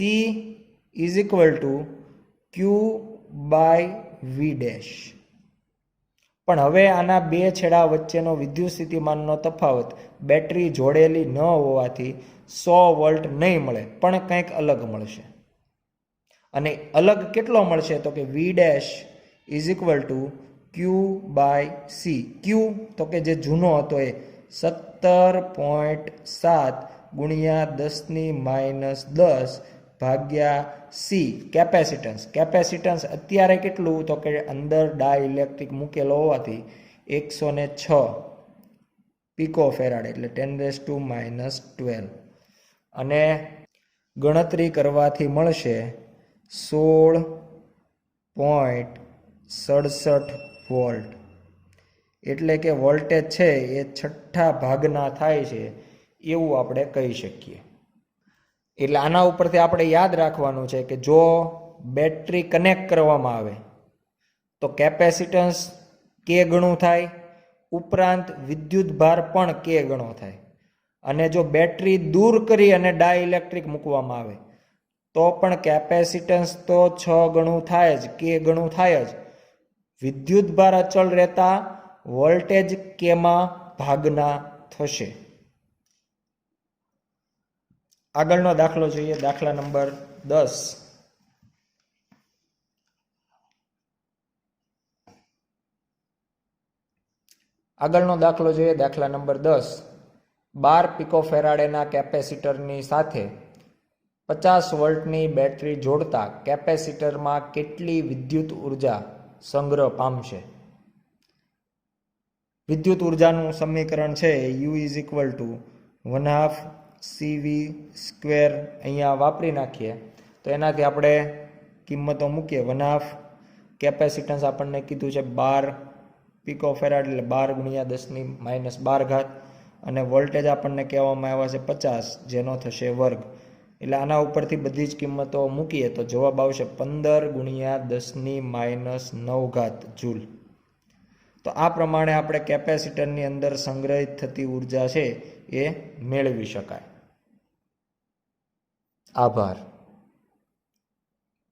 is equal to Q by V dash. પણ હવે આના બે છેડા વચ્ચેનો વિદ્યુત સ્થિતિમાનનો તફાવત બેટરી જોડેલી ન હોવાથી 100 વોલ્ટ નહીં મળે, પણ કંઈક અલગ મળશે. અને અલગ કેટલો મળશે તો કે V dash is equal to Q by C. Q તો કે જે જૂનો હતો એ 17.7 ગુણ્યા 10⁻10 ભાગ્યા C કેપેસિટન્સ. કેપેસિટન્સ અત્યારે કેટલું તો કે અંદર ડાઇલેક્ટ્રિક મૂકેલો હોવાથી 106 પિકો ફેરાડ, એટલે 10⁻12, અને ગણતરી કરવાથી મળશે 16.67 વોલ્ટ. એટલે કે વોલ્ટેજ છે એ 6 ભાગના થાય છે એવું આપણે કહી શકીએ. એટલે આના ઉપરથી આપણે યાદ રાખવાનું છે કે જો બેટરી કનેક્ટ કરવામાં આવે તો કેપેસિટન્સ કે ગણું થાય, ઉપરાંત વિદ્યુતભાર પણ કે ગણો થાય. અને જો બેટરી દૂર કરી અને ડાઇલેક્ટ્રિક મૂકવામાં આવે તો પણ કેપેસિટન્સ તો 6 ગણું થાય જ, કે ગણું થાય જ. વિદ્યુતભાર અચળ રહેતા વોલ્ટેજ કેમાં ભાગના થશે. આગળનો દાખલો જોઈએ, દાખલા નંબર 10. આગળનો દાખલો જોઈએ, દાખલા નંબર 10. 12 પિકોફેરાડેના કેપેસિટરની સાથે 50 વોલ્ટની બેટરી જોડતા કેપેસિટરમાં કેટલી વિદ્યુત ઉર્જા સંગ્રહ પામશે? વિદ્યુત ઉર્જાનું સમીકરણ છે U is equal two 1/2 CV square અહીંયા વાપરી નાખીએ તો એનાથી આપણે કિંમતો મૂકીએ. 1/2 કેપેસિટન્સ આપણને કીધું છે 12 પિકોફેરાડ, એટલે 12 ગુણ્યા 10⁻12, અને વોલ્ટેજ આપણને કહેવામાં આવ્યા છે 50, જેનો થશે વર્ગ. એટલે આના ઉપરથી બધી જ કિંમતો મૂકીએ તો જવાબ આવશે 15 ગુણ્યા 10⁻9 જૂલ. તો આ પ્રમાણે આપણે કેપેસિટરની અંદર સંગ્રહિત થતી ઉર્જા છે એ મેળવી શકાય. આભાર.